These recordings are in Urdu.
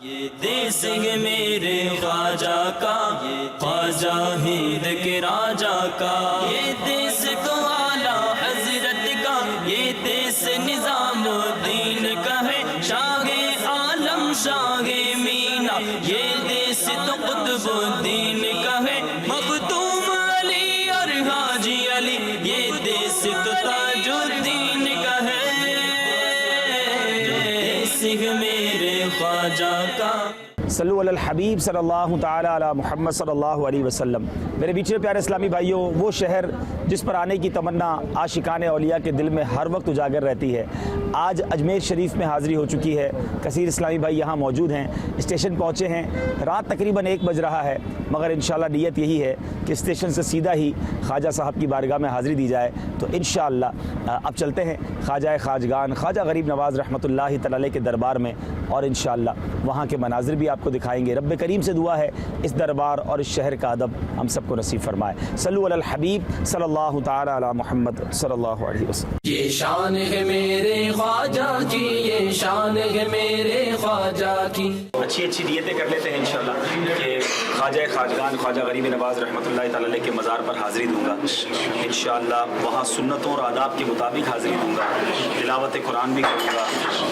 یہ دیس ہے میرے خواجہ کا، خواجہ ہند کے راجا کا، یہ دیس تو اعلیٰ حضرت کا، یہ دیس نظام الدین کا ہے، شاہ عالم شاہ مینا، یہ دیس تو قطب الدین کا ہے، مختوم علی اور حاجی علی، یہ دیس تو تاج الدین کا ہے، دیس ہے میرے خواجہ کا۔ صلو علی الحبیب صلی اللہ تعالی علی محمد صلی اللہ علیہ وسلم۔ میرے بیچے پیارے اسلامی بھائیوں، وہ شہر جس پر آنے کی تمنا عاشقان اولیاء کے دل میں ہر وقت اجاگر رہتی ہے، آج اجمیر شریف میں حاضری ہو چکی ہے۔ کثیر اسلامی بھائی یہاں موجود ہیں، اسٹیشن پہنچے ہیں، رات تقریباً 1 بج رہا ہے، مگر انشاءاللہ نیت یہی ہے کہ اسٹیشن سے سیدھا ہی خواجہ صاحب کی بارگاہ میں حاضری دی جائے۔ تو انشاءاللہ اب چلتے ہیں خواجہ خواجگان خواجہ غریب نواز رحمۃ اللہ تعالی کے دربار میں، اور انشاءاللہ وہاں کے مناظر بھی آپ کو دکھائیں گے۔ رب کریم سے دعا ہے اس دربار اور اس شہر کا ادب ہم سب کو نصیب فرمائے۔ صلو علی الحبیب صلی اللہ تعالی علی محمد صلی اللہ علیہ وسلم۔ یہ شان ہے میرے خواجہ کی، یہ شان ہے میرے خواجہ کی۔ اچھی نیتیں کر لیتے ہیں انشاءاللہ کہ خواجہ خواجگان خواجہ غریب نواز رحمۃ اللہ تعالی علیہ کے مزار پر حاضری دوں گا انشاءاللہ، وہاں سنتوں اور آداب کے مطابق حاضری دوں گا، تلاوت قرآن بھی کروں گا،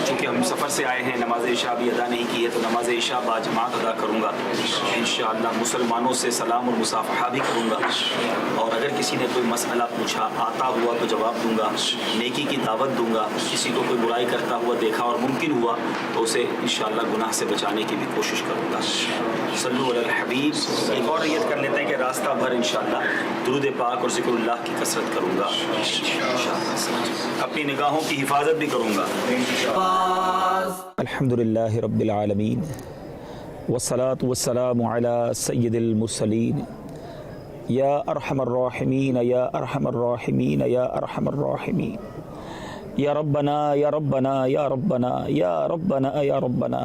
چونکہ ہم سفر سے آئے ہیں، نماز عشاء بھی ادا نہیں کی ہے تو نماز عشاء باجماعت ادا کروں گا انشاءاللہ، مسلمانوں سے سلام اور مصافحہ بھی کروں گا، اور اگر کسی نے کوئی مسئلہ پوچھا آتا ہوا تو جواب دوں گا، نیکی کی دعوت دوں گا، کسی کو کوئی برائی کرتا ہوا دیکھا اور ممکن ہوا تو اسے انشاءاللہ گناہ سے بچانے کی بھی کوشش کروں گا۔ صلو علی الحبیب۔ ایک اور نیت کر لیتے ہیں کہ راستہ بھر انشاءاللہ درود پاک اور ذکر اللہ کی کثرت کروں گا، اپنی نگاہوں کی حفاظت بھی کروں گا۔ الحمدللہ رب العالمین والصلاة والسلام علی سید المرسلین، یا ارحم الراحمین یا ارحم الراحمین یا ارحم الراحمین، یا ربنا یا ربنا یا ربنا یا ربنا یا ربنا،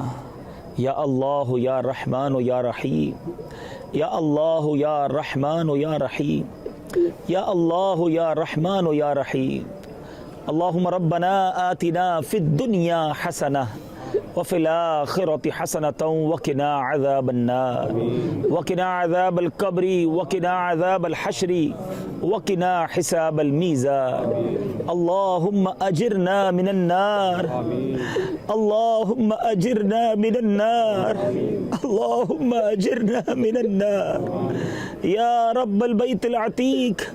یا اللہ یا رحمان یا رحیم، یا اللہ یا رحمان یا رحیم، یا اللہ یا رحمان یا رحیم۔ اللہم ربنا آتنا فی الدنیا حسنہ وفي الآخرة حسنة وقنا عذاب النار وقنا عذاب القبر وقنا عذاب الحشر وقنا حساب الميزان اللهم أجرنا من النار اللهم أجرنا من النار اللهم أجرنا من النار يا رب البيت العتيق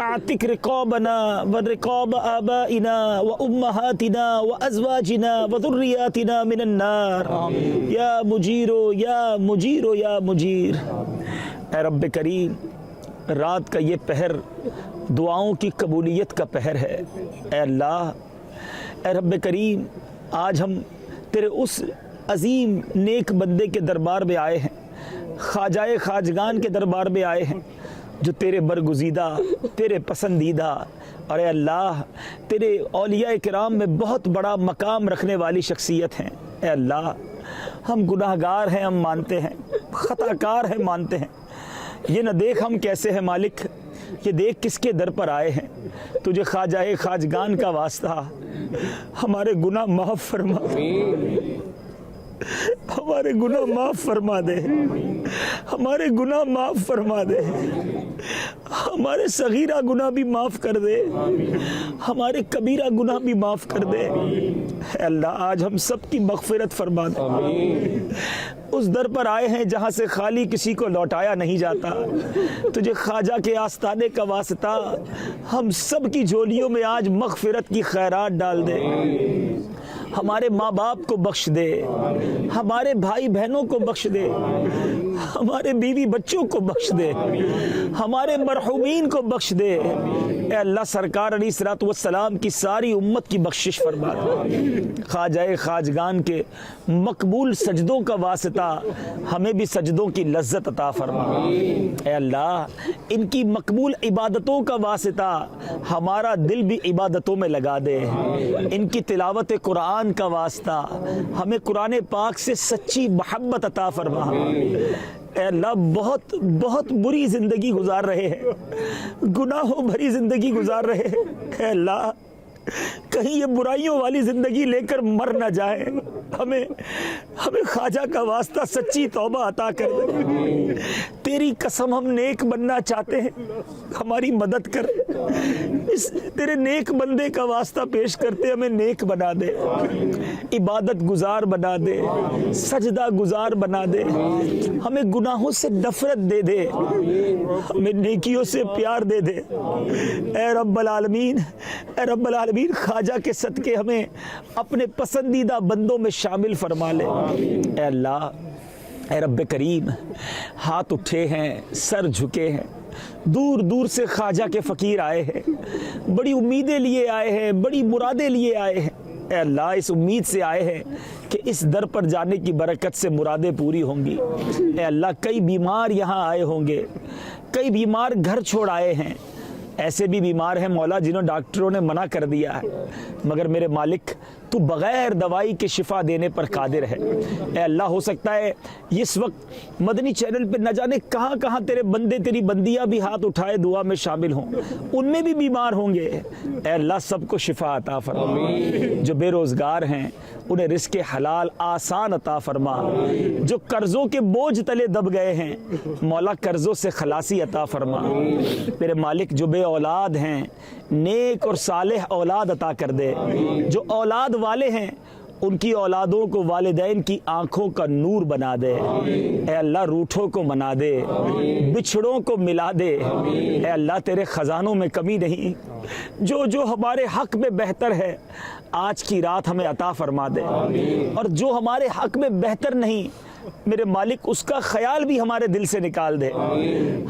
اعتق رقابنا ورقاب آبائنا وأمهاتنا وأزواجنا وذرياتنا من النار یا مجیر یا مجیر یا مجیر۔ اے رب کریم، رات کا یہ پہر دعاؤں کی قبولیت کا پہر ہے، اے اللہ، اے رب کریم، آج ہم تیرے اس عظیم نیک بندے کے دربار میں آئے ہیں، خواجہ خواجگان کے دربار میں آئے ہیں جو تیرے برگزیدہ، تیرے پسندیدہ، اور اے اللہ تیرے اولیاء کرام میں بہت بڑا مقام رکھنے والی شخصیت ہیں۔ اے اللہ، ہم گناہ گار ہیں، ہم مانتے ہیں، خطا کار ہیں، مانتے ہیں، یہ نہ دیکھ ہم کیسے ہیں مالک، یہ دیکھ کس کے در پر آئے ہیں، تجھے خواجہ خواجگان کا واسطہ ہمارے گناہ معاف فرما دے، ہمارے گناہ معاف فرما دے، ہمارے گناہ معاف فرما دے، ہمارے صغیرہ گناہ بھی معاف کر دے، ہمارے کبیرہ گناہ بھی معاف کر دے۔ اے اللہ، آج ہم سب کی مغفرت فرما دے۔ اس در پر آئے ہیں جہاں سے خالی کسی کو لوٹایا نہیں جاتا، تجھے خواجہ کے آستانے کا واسطہ ہم سب کی جھولیوں میں آج مغفرت کی خیرات ڈال دے، ہمارے ماں باپ کو بخش دے، ہمارے بھائی بہنوں کو بخش دے، ہمارے بیوی بچوں کو بخش دے، ہمارے مرحومین کو بخش دے۔ اے اللہ، سرکار علیہ الصلوۃ والسلام کی ساری امت کی بخشش فرما دے۔ خواجہ خواجگان کے مقبول سجدوں کا واسطہ ہمیں بھی سجدوں کی لذت عطا فرما۔ اے اللہ، ان کی مقبول عبادتوں کا واسطہ ہمارا دل بھی عبادتوں میں لگا دے۔ ان کی تلاوت قرآن کا واسطہ ہمیں قرآن پاک سے سچی محبت عطا فرما۔ اے اللہ، بہت بہت بری زندگی گزار رہے ہیں، گناہوں بھری زندگی گزار رہے ہیں۔ اے اللہ، کہیں یہ برائیوں والی زندگی لے کر مر نہ جائے. ہمیں خواجہ کا واسطہ سچی توبہ عطا کر دے. تیری قسم ہم نیک بننا چاہتے ہیں, ہماری مدد کر. اس تیرے نیک بندے کا واسطہ پیش کرتے ہمیں نیک بنا دے, عبادت گزار بنا دے, سجدہ گزار بنا دے. ہمیں گناہوں سے نفرت دے دے, ہمیں نیکیوں سے پیار دے دے. اے رب العالمین, اے رب العالمین, خواجہ کے صدقے ہمیں اپنے پسندیدہ بندوں میں شامل فرما لے. اے اللہ, اے رب کریم, ہاتھ اٹھے ہیں, سر جھکے ہیں, دور دور سے خواجہ کے فقیر آئے ہیں, بڑی امیدیں لیے آئے ہیں, بڑی مرادیں لیے آئے ہیں. اے اللہ, اس امید سے آئے ہیں کہ اس در پر جانے کی برکت سے مرادیں پوری ہوں گی. اے اللہ, کئی بیمار یہاں آئے ہوں گے, کئی بیمار گھر چھوڑ آئے ہیں. ایسے بھی بیمار ہیں مولا جنہوں ڈاکٹروں نے منع کر دیا ہے, مگر میرے مالک تو بغیر دوائی کے شفا دینے پر قادر ہے. اے اللہ, ہو سکتا ہے اس وقت مدنی چینل پہ نہ جانے کہاں کہاں تیرے بندے تیری بندیاں بھی ہاتھ اٹھائے دعا میں شامل ہوں, ان میں بھی بیمار ہوں گے. اے اللہ, سب کو شفا عطا فرما. جو بے روزگار ہیں انہیں رزق حلال آسان عطا فرما. جو قرضوں کے بوجھ تلے دب گئے ہیں مولا, قرضوں سے خلاصی عطا فرما. میرے مالک, جو بے اولاد ہیں نیک اور صالح اولاد عطا کر دے. جو اولاد والے ہیں ان کی اولادوں کو والدین کی آنکھوں کا نور بنا دے. اے اللہ, روٹھوں کو منا دے, بچھڑوں کو ملا دے. اے اللہ, تیرے خزانوں میں کمی نہیں. جو ہمارے حق میں بہتر ہے آج کی رات ہمیں عطا فرما دے, اور جو ہمارے حق میں بہتر نہیں میرے مالک اس کا خیال بھی ہمارے دل سے نکال دے.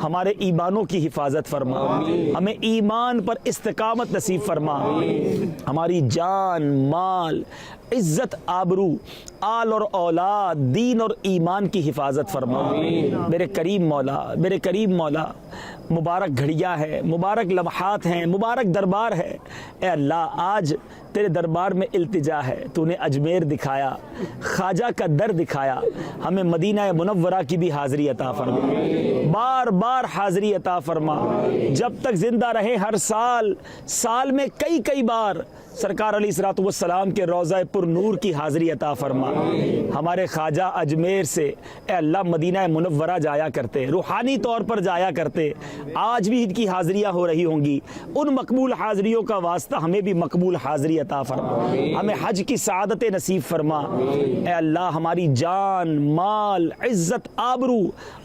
ہمارے ایمانوں کی حفاظت فرما, ہمیں ایمان پر استقامت نصیب فرما. ہماری جان, مال, عزت, آبرو, آل اور اولاد, دین اور ایمان کی حفاظت فرما. میرے کریم مولا, میرے کریم مولا, مبارک گھڑیاں ہیں, مبارک لمحات ہیں, مبارک دربار ہے. اے اللہ, آج تیرے دربار میں التجا ہے. تو نے اجمیر دکھایا, خواجہ کا در دکھایا, ہمیں مدینہ منورہ کی بھی حاضری عطا فرما. بار بار حاضری عطا فرما. جب تک زندہ رہے ہر سال میں کئی بار سرکار علیہ الصلوۃ والسلام کے روضہ پر نور کی حاضری عطا فرما. ہمارے خواجہ اجمیر سے اے اللہ مدینہ منورہ جایا کرتے, روحانی طور پر جایا کرتے. آج بھی ان کی حاضریاں ہو رہی ہوں گی. ان مقبول حاضریوں کا واسطہ ہمیں بھی مقبول حاضری عطا فرما. ہمیں حج کی سعادت نصیب فرما. اے اللہ, ہماری جان, مال, عزت, آبرو,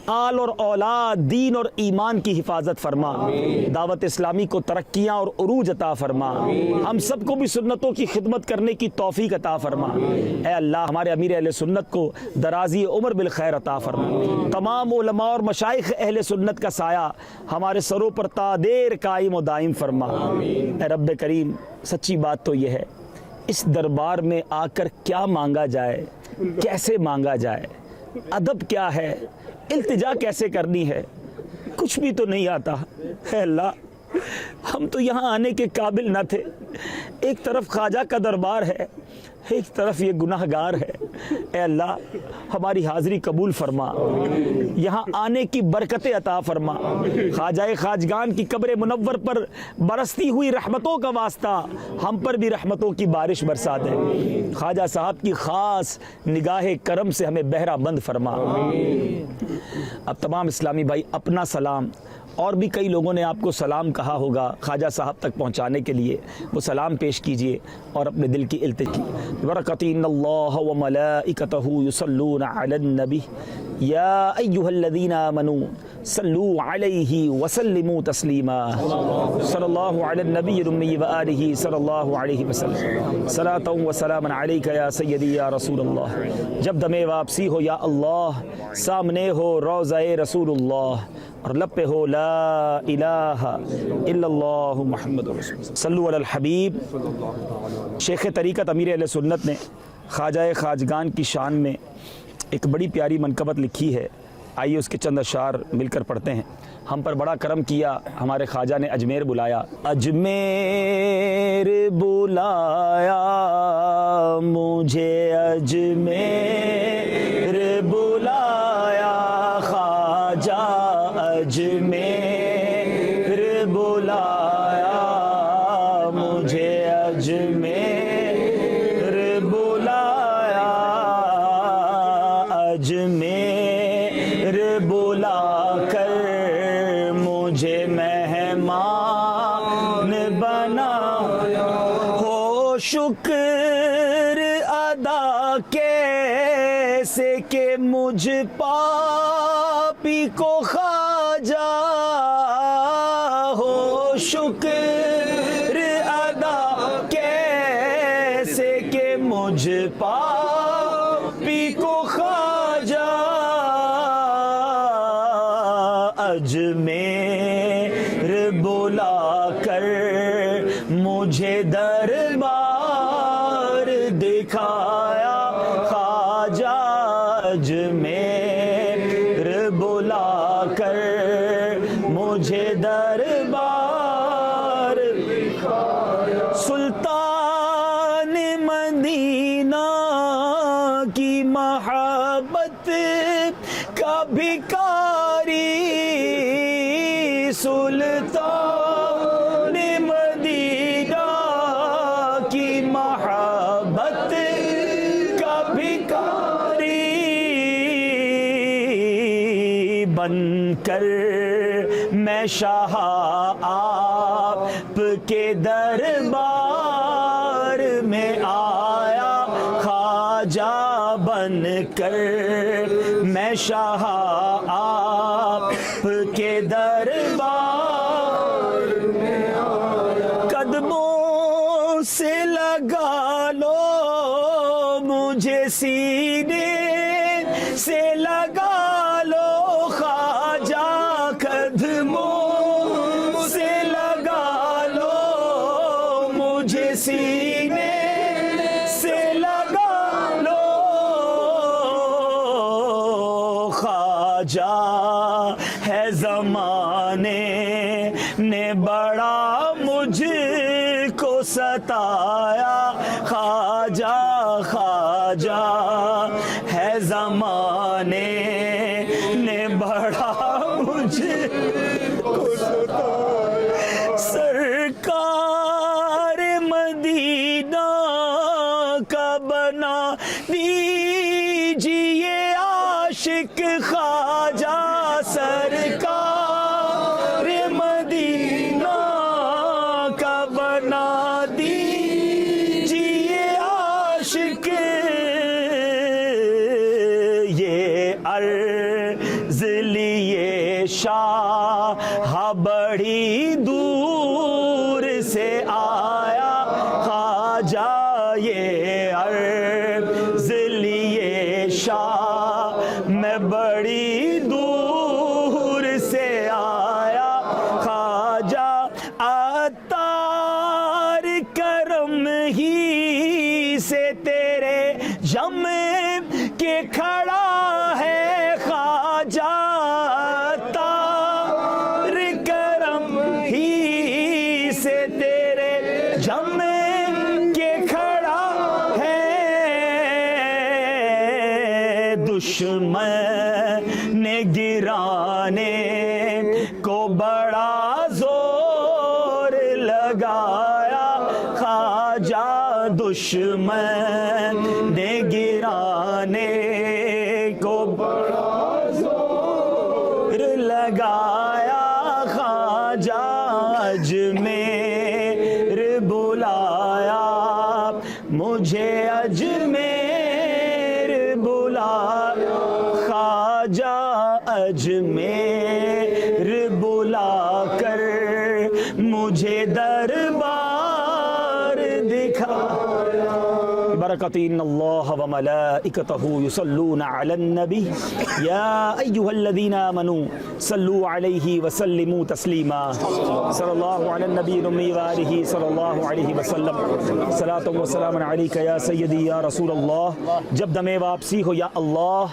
آل اور اولاد, دین اور ایمان کی حفاظت فرما. دعوت اسلامی کو ترقیاں اور عروج عطا فرما. ہم سب کو بھی سنتوں کی خدمت کرنے کی توفیق عطا فرما. اے اللہ, ہمارے امیر اہل سنت کو درازی عمر بالخیر عطا فرما. تمام علماء اور مشائخ اہل سنت کا سایہ ہمارے سروں پر تا دیر قائم و دائم فرما. اے رب کریم, سچی بات تو یہ ہے, اس دربار میں آ کر کیا مانگا جائے, کیسے مانگا جائے, ادب کیا ہے, التجا کیسے کرنی ہے, کچھ بھی تو نہیں آتا. اے اللہ, ہم تو یہاں آنے کے قابل نہ تھے. ایک طرف خواجہ کا دربار ہے, ایک طرف یہ گناہ گار ہے. اے اللہ, ہماری حاضری قبول فرما. یہاں آنے کی برکتیں عطا فرما. خواجہ خواجگان کی قبر منور پر برستی ہوئی رحمتوں کا واسطہ ہم پر بھی رحمتوں کی بارش برسا دے. خواجہ صاحب کی خاص نگاہ کرم سے ہمیں بہرہ مند فرما. اب تمام اسلامی بھائی اپنا سلام, اور بھی کئی لوگوں نے آپ کو سلام کہا ہوگا خواجہ صاحب تک پہنچانے کے لیے, وہ سلام پیش کیجئے اور اپنے دل کی التجا. برکت ان اللہ وملائکتہ یصلون علی النبی یا ایھا الذین آمنوا صلوا علیہ وسلموا تسلیما. صلی اللہ علی النبی الامی وآلہ صلی اللہ علیہ وسلم. صلاۃ و سلام علیک یا سیدی یا رسول اللہ. جب دم واپسی ہو یا اللہ, سامنے ہو روضہ رسول اللہ, اور لب پہ ہو لا الہ الا اللہ محمد رسول اللہ. صلو علی الحبیب. شیخ طریقت امیر اہل سنت نے خواجہ خواجگان کی شان میں ایک بڑی پیاری منقبت لکھی ہے. آئیے اس کے چند اشعار مل کر پڑھتے ہیں. ہم پر بڑا کرم کیا, ہمارے خواجہ نے اجمیر بلایا. اجمیر بلایا مجھے, اجمیر بلایا خواجہ, اجمیر بلایا مجھے, اجمیر اجمیر بلا کر مجھے مہمان بنا ہو شکر ادا کیسے کہ مجھ پاپی کو خواجہ ہو شکر ادا کیسے کہ مجھ پاپی کو خواجہ اجمیر بلا کر مجھے دربار دکھایا خواجہ اجمیر بلا کر مجھے دربار دکھایا سلطان مدینہ کی محبت کا بھکاری سلطان مدینہ کی محبت کا بھکاری بن کر میں شاہ آپ کے دربار میں آیا خواجہ بن کر میں شاہ آپ کے دربار میں آیا قدموں سے لگا لو مجھے سینے سے لگا لو خواجہ قدموں سے لگا لو مجھے سینے سے لگا لو خواجہ ہے زمانے نے بڑا مجھ کو ستایا خواجہ خواجہ ہے زمانے نے بڑا مجھ کو ستایا سرکار مدینہ کا بنا دیجیے عاشق خواجہ سرکار مدینہ کا بنا دیجیے عاشق یہ عرض لیے شاہ بڑی دور سے آیا خواجہ یہ عرض لیے شاہ میں بڑی دور سے آیا خواجہ عطار کرم ہی سے تیرے جم کے کھڑا ہے خواجہ عطار کرم ہی سے تیرے جم کے کھڑا ہے دشمن نے گرانے کو بڑا زور لگایا خواجہ دشمن نے گرانے کو بڑا زور لگایا خواجہ اجمیر بلایا مجھے اجمیر بلایا خواجہ اجمیر بلا کر مجھے دربار دکھایا برکت ان اللہ وملائکتہ یصلون علی النبی یا ایہا الذین آمنوا صلوا علیہ وسلموا تسلیما صلی اللہ علی النبی الامی وآلہ صلی اللہ علیہ وسلم صلاۃ و سلام علیک یا سیدی یا رسول اللہ جب دم واپسی ہو یا اللہ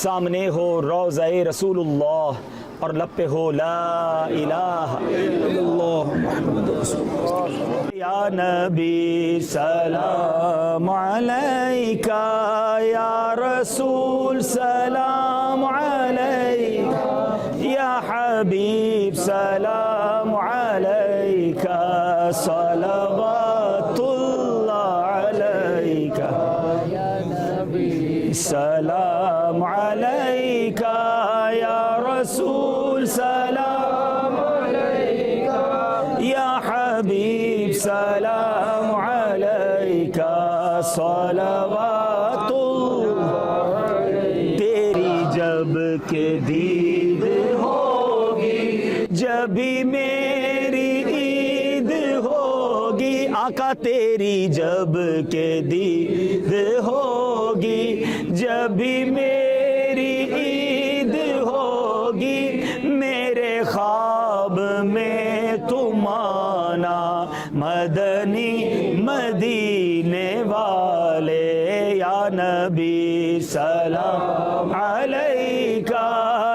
سامنے ہو روضہ رسول اللہ اور لب پہ ہو لا الہ الا اللہ محمد رسول اللہ یا نبی سلام علیکہ یا رسول سلام علیکہ یا حبیب سلام علیکہ صلوات اللہ علیکہ یا نبی سلام علیکہ علیکہ یا رسول سلام علیکہ یا حبیب سلام علیکہ صلوات تیری جب کہ دید ہوگی جبھی میری عید ہوگی آقا تیری جب کہ دید ہوگی جبھی میری عید ہوگی میرے خواب میں تم آنا مدنی مدینے والے یا نبی سلام علیکہ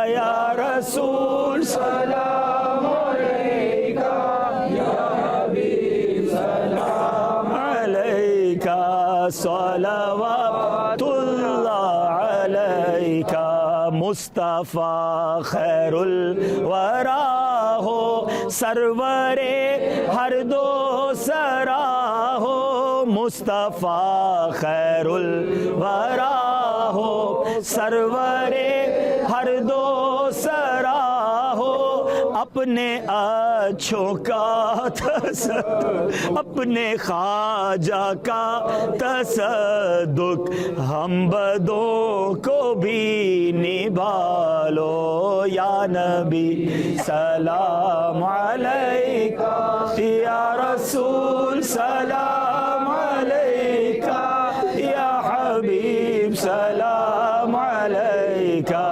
یا رسول سلام علیکہ یا حبیب سلام علیکہ صلوات اللہ علیکہ مصطفیٰ خیر الورا ہو سرور ہر دو سرا ہو مصطفیٰ خیر الورا ہو سرور ہر دو سرا ہو اپنے اچھوں کا اپنے خواجہ کا تصدق ہم بدوں کو بھی نبھالو یا نبی سلام علیکہ یا رسول سلام علیکہ یا حبیب سلام علیکہ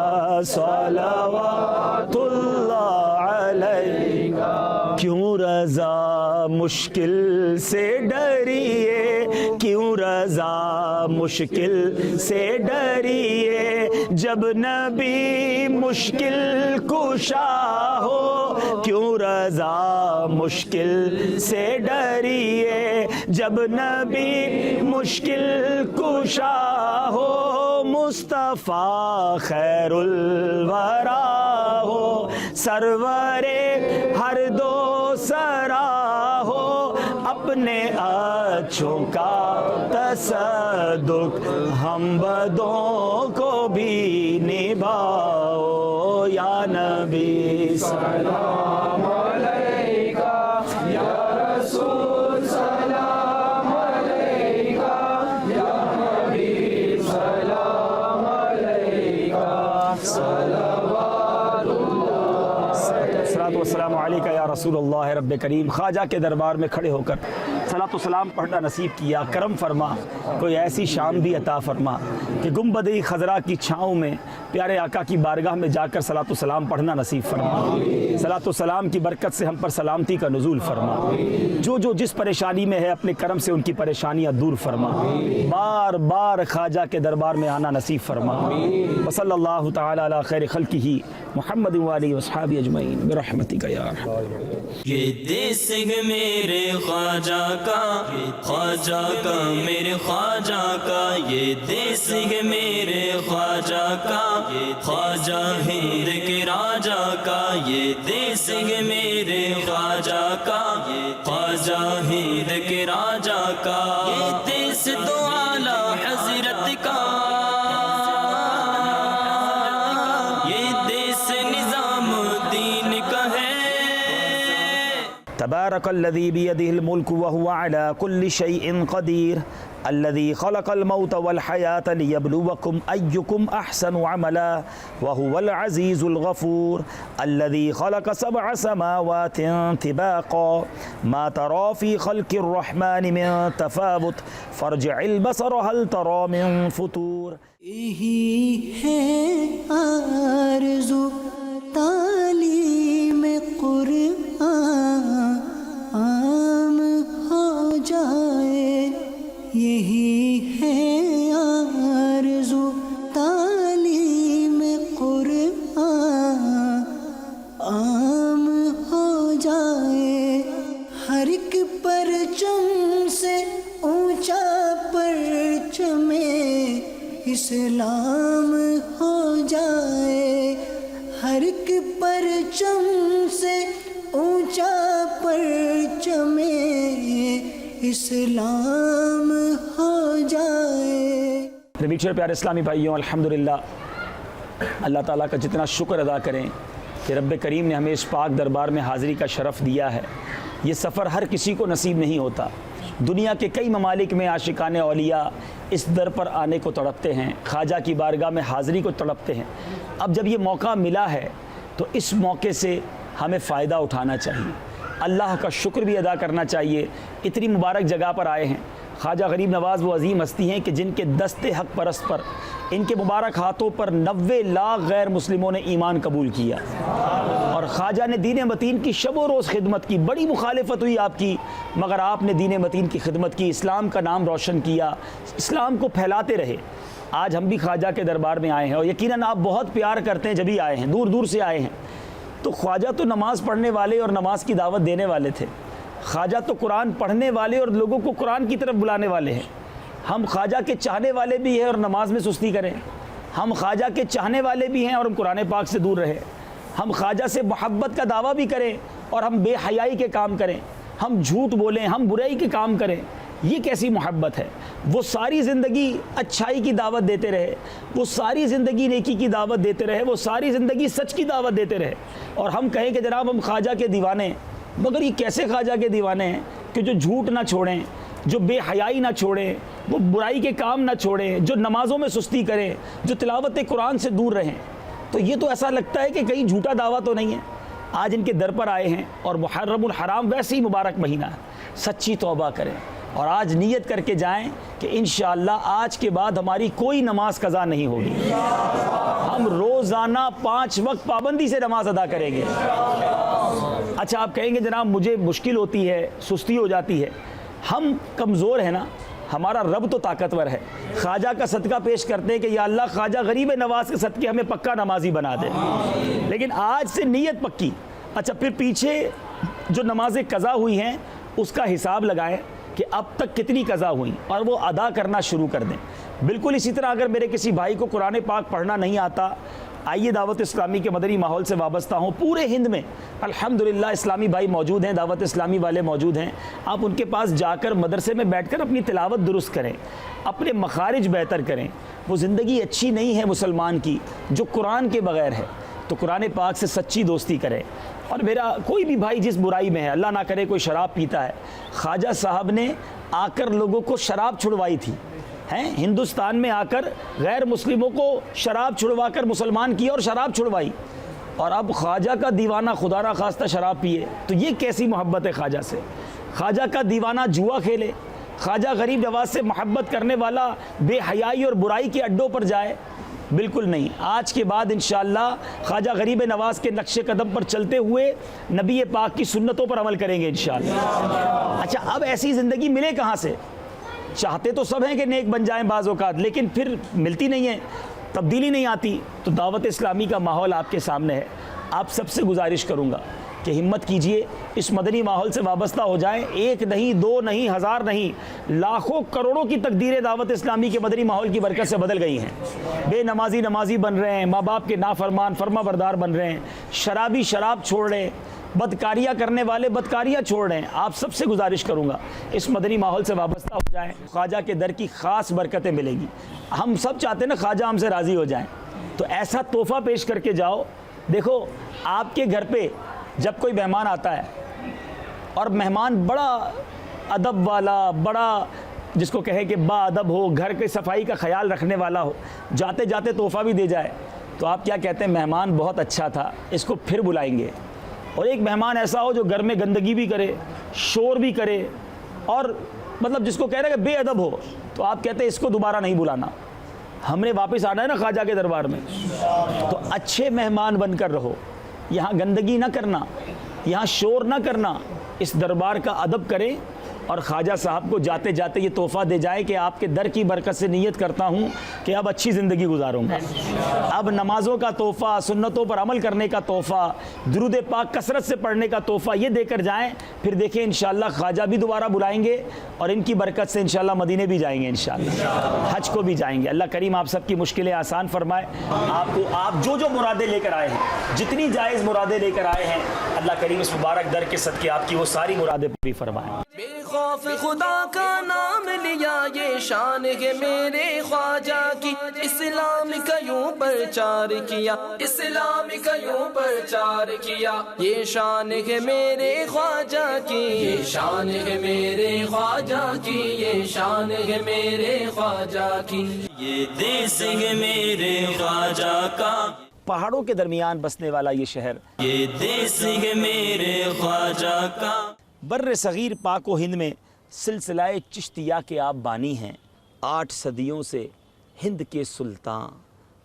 صلوات اللہ علیکہ کیوں رضا مشکل سے ڈریے کیوں رضا مشکل سے ڈریے جب نبی مشکل کشا ہو کیوں رضا مشکل سے ڈریے جب نبی مشکل کشا ہو مصطفیٰ خیر الورا ہو سرور ہر دو سرا ہو اپنے اچھوں کا تصدق ہم بدوں کو بھی نبھاؤ یا نبی سلام علیکہ یا رسول سلام علیکہ یا حبیب سلام علیکہ صلوات اللہ والسلام علیکہ یا رسول اللہ رب کریم خواجہ کے دربار میں کھڑے ہو کر صلاۃ و سلام پڑھنا نصیب کیا کرم فرما کوئی ایسی شام بھی عطا فرما کہ گنبد خضرا کی چھاؤں میں پیارے آقا کی بارگاہ میں جا کر صلاۃ و سلام پڑھنا نصیب فرما صلاۃ و سلام کی برکت سے ہم پر سلامتی کا نزول فرما جو جس پریشانی میں ہے اپنے کرم سے ان کی پریشانیاں دور فرما بار بار خواجہ کے دربار میں آنا نصیب فرما وصلی اللہ تعالی علی خیر خلقہ محمد وآلہ وصحابہ اجمعین برحمتک یا ارحم یہ دیس میرے خواجہ کا میرے خواجہ کا یہ دیس میرے خواجہ کا خواجہ ہند کے راجہ کا یہ دیس میرے خواجہ کا خواجہ ہند کے راجہ کا یہ دیس تو اعلی حضرت کا تبارک الذی بیدہ الملک وہو علی کل شیء قدیر الذي خلق الموت والحياة ليبلوكم أيكم أحسن عملا وهو العزيز الغفور الذي خلق 7 سماوات طباقا ما ترى في خلق الرحمن من تفاوت فارجع البصر هل ترى من فطور یہی ہے آرزو تعلیم قرآن عام ہو جائے یہی ہے آرزو تعلیم قرآن عام ہو جائے ہر ایک پرچم سے اونچا پرچم اسلام ہو جائے ہر ایک پرچم سے اونچا پرچم اسلام ہو جائے۔ میٹھے پیارے اسلامی بھائیوں، الحمدللہ اللہ تعالیٰ کا جتنا شکر ادا کریں کہ رب کریم نے ہمیں اس پاک دربار میں حاضری کا شرف دیا ہے۔ یہ سفر ہر کسی کو نصیب نہیں ہوتا۔ دنیا کے کئی ممالک میں عاشقان اولیاء اس در پر آنے کو تڑپتے ہیں، خواجہ کی بارگاہ میں حاضری کو تڑپتے ہیں۔ اب جب یہ موقع ملا ہے تو اس موقع سے ہمیں فائدہ اٹھانا چاہیے، اللہ کا شکر بھی ادا کرنا چاہیے۔ اتنی مبارک جگہ پر آئے ہیں۔ خواجہ غریب نواز وہ عظیم ہستی ہیں کہ جن کے دست حق پرست پر، ان کے مبارک ہاتھوں پر 90 لاکھ غیر مسلموں نے ایمان قبول کیا، اور خواجہ نے دین متین کی شب و روز خدمت کی۔ بڑی مخالفت ہوئی آپ کی، مگر آپ نے دین متین کی خدمت کی، اسلام کا نام روشن کیا، اسلام کو پھیلاتے رہے۔ آج ہم بھی خواجہ کے دربار میں آئے ہیں، اور یقیناً آپ بہت پیار کرتے ہیں جبھی آئے ہیں، دور دور سے آئے ہیں۔ تو خواجہ تو نماز پڑھنے والے اور نماز کی دعوت دینے والے تھے، خواجہ تو قرآن پڑھنے والے اور لوگوں کو قرآن کی طرف بلانے والے ہیں۔ ہم خواجہ کے چاہنے والے بھی ہیں اور نماز میں سستی کریں، ہم خواجہ کے چاہنے والے بھی ہیں اور ہم قرآن پاک سے دور رہیں، ہم خواجہ سے محبت کا دعویٰ بھی کریں اور ہم بے حیائی کے کام کریں، ہم جھوٹ بولیں، ہم برائی کے کام کریں۔ یہ کیسی محبت ہے؟ وہ ساری زندگی اچھائی کی دعوت دیتے رہے، وہ ساری زندگی نیکی کی دعوت دیتے رہے، وہ ساری زندگی سچ کی دعوت دیتے رہے، اور ہم کہیں کہ جناب ہم خواجہ کے دیوانے ہیں۔ مگر یہ کیسے خواجہ کے دیوانے ہیں کہ جو جھوٹ نہ چھوڑیں، جو بے حیائی نہ چھوڑیں، وہ برائی کے کام نہ چھوڑیں، جو نمازوں میں سستی کریں، جو تلاوت قرآن سے دور رہیں؟ تو یہ تو ایسا لگتا ہے کہ کہیں جھوٹا دعویٰ تو نہیں ہے۔ آج ان کے در پر آئے ہیں، اور محرم الحرام ویسے ہی مبارک مہینہ ہے، سچی توبہ کریں اور آج نیت کر کے جائیں کہ انشاءاللہ آج کے بعد ہماری کوئی نماز قضا نہیں ہوگی، ہم روزانہ 5 وقت پابندی سے نماز ادا کریں گے۔ اچھا آپ کہیں گے جناب مجھے مشکل ہوتی ہے، سستی ہو جاتی ہے۔ ہم کمزور ہیں نا، ہمارا رب تو طاقتور ہے۔ خواجہ کا صدقہ پیش کرتے ہیں کہ یا اللہ خواجہ غریب نواز کے صدقے ہمیں پکا نمازی بنا دے، لیکن آج سے نیت پکی۔ اچھا پھر پیچھے جو نمازیں قضا ہوئی ہیں اس کا حساب لگائیں کہ اب تک کتنی قضا ہوئیں اور وہ ادا کرنا شروع کر دیں۔ بالکل اسی طرح اگر میرے کسی بھائی کو قرآن پاک پڑھنا نہیں آتا، آئیے دعوت اسلامی کے مدنی ماحول سے وابستہ ہوں، پورے ہند میں الحمدللہ اسلامی بھائی موجود ہیں، دعوت اسلامی والے موجود ہیں۔ آپ ان کے پاس جا کر مدرسے میں بیٹھ کر اپنی تلاوت درست کریں، اپنے مخارج بہتر کریں۔ وہ زندگی اچھی نہیں ہے مسلمان کی جو قرآن کے بغیر ہے، تو قرآن پاک سے سچی دوستی کریں۔ اور میرا کوئی بھی بھائی جس برائی میں ہے، اللہ نہ کرے کوئی شراب پیتا ہے، خواجہ صاحب نے آ کر لوگوں کو شراب چھڑوائی تھی، ہندوستان میں آ کر غیر مسلموں کو شراب چھڑوا کر مسلمان کیا اور شراب چھڑوائی، اور اب خواجہ کا دیوانہ خدا نہ خواستہ شراب پیے، تو یہ کیسی محبت ہے خواجہ سے؟ خواجہ کا دیوانہ جوا کھیلے، خواجہ غریب نواز سے محبت کرنے والا بے حیائی اور برائی کے اڈوں پر جائے؟ بالکل نہیں۔ آج کے بعد انشاءاللہ خواجہ غریب نواز کے نقش قدم پر چلتے ہوئے نبی پاک کی سنتوں پر عمل کریں گے انشاءاللہ۔ اچھا اب ایسی زندگی ملے کہاں سے؟ چاہتے تو سب ہیں کہ نیک بن جائیں بعض اوقات، لیکن پھر ملتی نہیں ہے، تبدیلی نہیں آتی۔ تو دعوت اسلامی کا ماحول آپ کے سامنے ہے، آپ سب سے گزارش کروں گا کہ ہمت کیجئے، اس مدنی ماحول سے وابستہ ہو جائیں۔ 1 نہیں 2 نہیں 1000 نہیں، لاکھوں کروڑوں کی تقدیریں دعوت اسلامی کے مدنی ماحول کی برکت سے بدل گئی ہیں۔ بے نمازی نمازی بن رہے ہیں، ماں باپ کے نافرمان فرما بردار بن رہے ہیں، شرابی شراب چھوڑ رہے ہیں، بدکاریاں کرنے والے بدکاریاں چھوڑ رہے ہیں۔ آپ سب سے گزارش کروں گا اس مدنی ماحول سے وابستہ ہو جائیں، خواجہ کے در کی خاص برکتیں ملیں گی۔ ہم سب چاہتے ہیں نا خواجہ ہم سے راضی ہو جائیں، تو ایسا تحفہ پیش کر کے جاؤ۔ دیکھو آپ کے گھر پہ جب کوئی مہمان آتا ہے اور مہمان بڑا ادب والا، بڑا جس کو کہے کہ با ادب ہو، گھر کی صفائی کا خیال رکھنے والا ہو، جاتے جاتے تحفہ بھی دے جائے، تو آپ کیا کہتے ہیں؟ مہمان بہت اچھا تھا، اس کو پھر بلائیں گے۔ اور ایک مہمان ایسا ہو جو گھر میں گندگی بھی کرے، شور بھی کرے، اور مطلب جس کو کہہ رہے کہ بے ادب ہو، تو آپ کہتے ہیں اس کو دوبارہ نہیں بلانا، ہم نے واپس آنا ہے نا خواجہ کے دربار میں۔ تو اچھے مہمان بن کر رہو، یہاں گندگی نہ کرنا، یہاں شور نہ کرنا، اس دربار کا ادب کریں، اور خواجہ صاحب کو جاتے جاتے یہ تحفہ دے جائے کہ آپ کے در کی برکت سے نیت کرتا ہوں کہ اب اچھی زندگی گزاروں گا، اب نمازوں کا تحفہ، سنتوں پر عمل کرنے کا تحفہ، درود پاک کثرت سے پڑھنے کا تحفہ، یہ دے کر جائیں۔ پھر دیکھیں انشاءاللہ خواجہ بھی دوبارہ بلائیں گے، اور ان کی برکت سے انشاءاللہ مدینے بھی جائیں گے، انشاءاللہ حج کو بھی جائیں گے۔ اللہ کریم آپ سب کی مشکلیں آسان فرمائے، آپ جو مرادیں لے کر آئے ہیں، جتنی جائز مرادیں لے کر آئے ہیں، اللہ کریم اس مبارک در کے صدقے آپ کی وہ ساری مرادیں پوری فرمائیں۔ خوف خدا کا نام لیا، یہ شان ہے میرے خواجہ کی، اسلام کا یوں پرچار کیا، اسلام کا یوں پرچار کیا، یہ شان ہے میرے خواجہ کی، یہ شان ہے میرے خواجہ کی، یہ شان ہے میرے خواجہ کی، یہ دیس ہے میرے خواجہ کا، پہاڑوں کے درمیان بسنے والا یہ شہر، یہ دیس ہے میرے خواجہ کا، بر صغیر پاک و ہند میں سلسلہ چشتیہ کے آپ بانی ہیں، 8 صدیوں سے ہند کے سلطان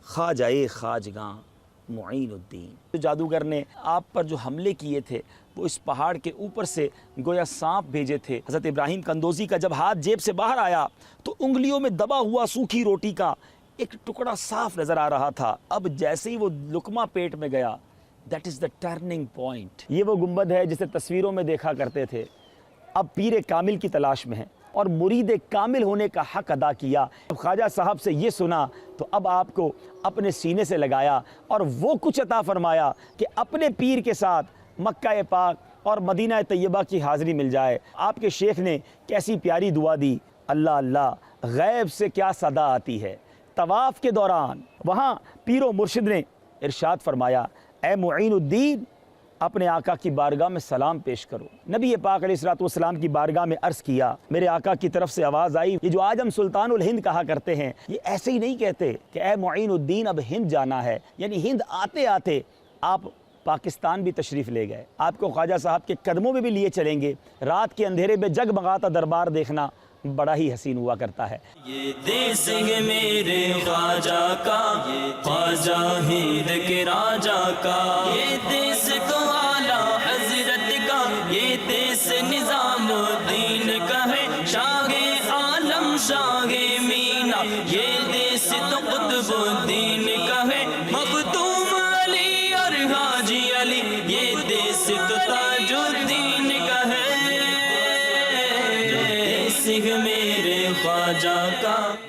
خواجہ خواجگاں معین الدین۔ جو جادوگر نے آپ پر جو حملے کیے تھے وہ اس پہاڑ کے اوپر سے گویا سانپ بھیجے تھے۔ حضرت ابراہیم قندوزی کا جب ہاتھ جیب سے باہر آیا تو انگلیوں میں دبا ہوا سوکھی روٹی کا ایک ٹکڑا صاف نظر آ رہا تھا، اب جیسے ہی وہ لقمہ پیٹ میں گیا، that is the turning point. یہ وہ گنبد ہے جسے تصویروں میں دیکھا کرتے تھے، اب پیر کامل کی تلاش میں ہیں اور مرید کامل ہونے کا حق ادا کیا۔ جب خواجہ صاحب سے یہ سنا تو اب آپ کو اپنے سینے سے لگایا اور وہ کچھ عطا فرمایا کہ اپنے پیر کے ساتھ مکہ پاک اور مدینہ طیبہ کی حاضری مل جائے۔ آپ کے شیخ نے کیسی پیاری دعا دی، اللہ اللہ غیب سے کیا صدا آتی ہے۔ طواف کے دوران وہاں پیر و مرشد نے ارشاد فرمایا، اے معین الدین اپنے آقا کی بارگاہ میں سلام پیش کرو۔ نبی پاک علیہ الصلوۃ والسلام کی بارگاہ میں عرض کیا، میرے آقا کی طرف سے آواز آئی، یہ جو آج ہم سلطان الہند کہا کرتے ہیں یہ ایسے ہی نہیں کہتے کہ اے معین الدین اب ہند جانا ہے، یعنی ہند آتے آتے آپ پاکستان بھی تشریف لے گئے، آپ کو خواجہ صاحب کے قدموں میں بھی لیے چلیں گے۔ رات کے اندھیرے میں جگمگاتا دربار دیکھنا بڑا ہی حسین ہوا کرتا ہے۔ یہ دیس ہے میرے خواجہ کا، یہ خواجہ ہند کے راجہ کا، یہ دیس تو اعلیٰ حضرت کا، یہ دیس نظام الدین کا ہے، شاہ عالم شاہ مینا، یہ دیس تو قطب الدین کا ہے، مختوم علی اور حاجی علی، یہ دیس تو تاج الدین کا ہے، دیس ہے میرے خواجہ کا۔